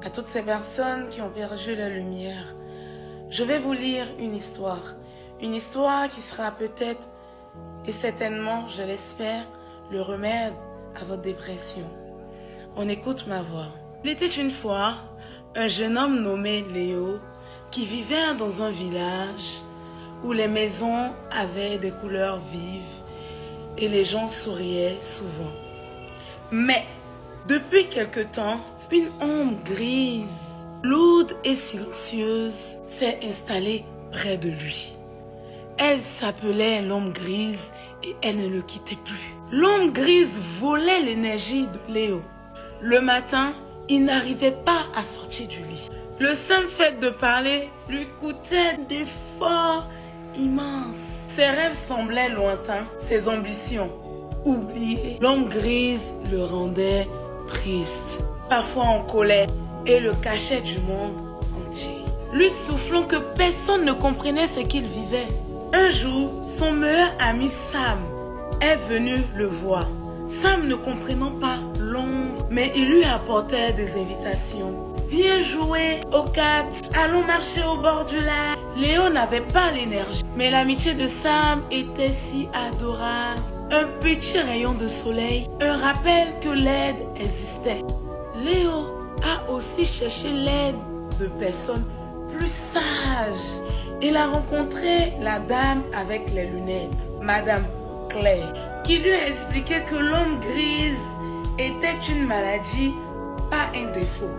à toutes ces personnes qui ont perdu la lumière. Je vais vous lire une histoire qui sera peut-être et certainement, je l'espère, le remède à votre dépression. On écoute ma voix. Il était une fois un jeune homme nommé Léo qui vivait dans un village où les maisons avaient des couleurs vives et les gens souriaient souvent. Mais depuis quelque temps, une ombre grise, lourde et silencieuse s'est installée près de lui. Elle s'appelait l'ombre grise et elle ne le quittait plus. L'ombre grise volait l'énergie de Léo. Le matin, il n'arrivait pas à sortir du lit. Le simple fait de parler lui coûtait d'efforts immenses. Ses rêves semblaient lointains, ses ambitions oubliées. L'ombre grise le rendait triste, parfois en colère, et le cachait du monde entier, lui soufflant que personne ne comprenait ce qu'il vivait. Un jour, son meilleur ami Sam est venu le voir. Sam ne comprenant pas l'ombre, mais il lui apportait des invitations. Viens jouer aux cartes, allons marcher au bord du lac. Léo n'avait pas l'énergie, mais l'amitié de Sam était si adorable. Un petit rayon de soleil, un rappel que l'aide existait. Léo a aussi cherché l'aide de personnes plus sages. Il a rencontré la dame avec les lunettes, Madame Claire, qui lui a expliqué que l'ombre grise était une maladie, pas un défaut.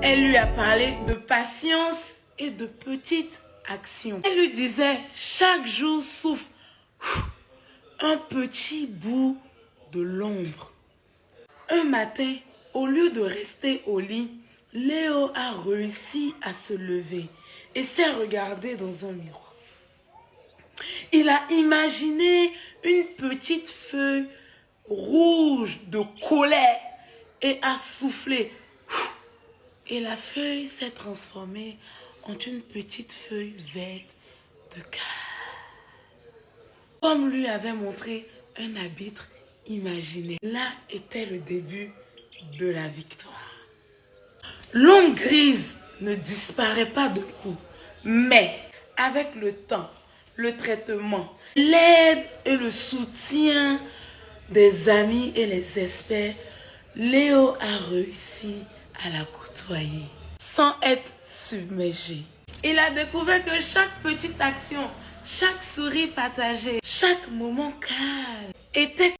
Elle lui a parlé de patience et de petites actions. Elle lui disait, chaque jour souffle un petit bout de l'ombre. Un matin, au lieu de rester au lit, Léo a réussi à se lever et s'est regardé dans un miroir. Il a imaginé une petite feuille rouge de colère et a soufflé. Et la feuille s'est transformée en une petite feuille verte de calme. Comme lui avait montré un arbitre imaginé. Là était le début de la victoire. L'ombre grise ne disparaît pas de coup, mais avec le temps, le traitement, l'aide et le soutien des amis et les experts, Léo a réussi à la côtoyer sans être submergé. Il a découvert que chaque petite action, chaque sourire partagé, chaque moment calme était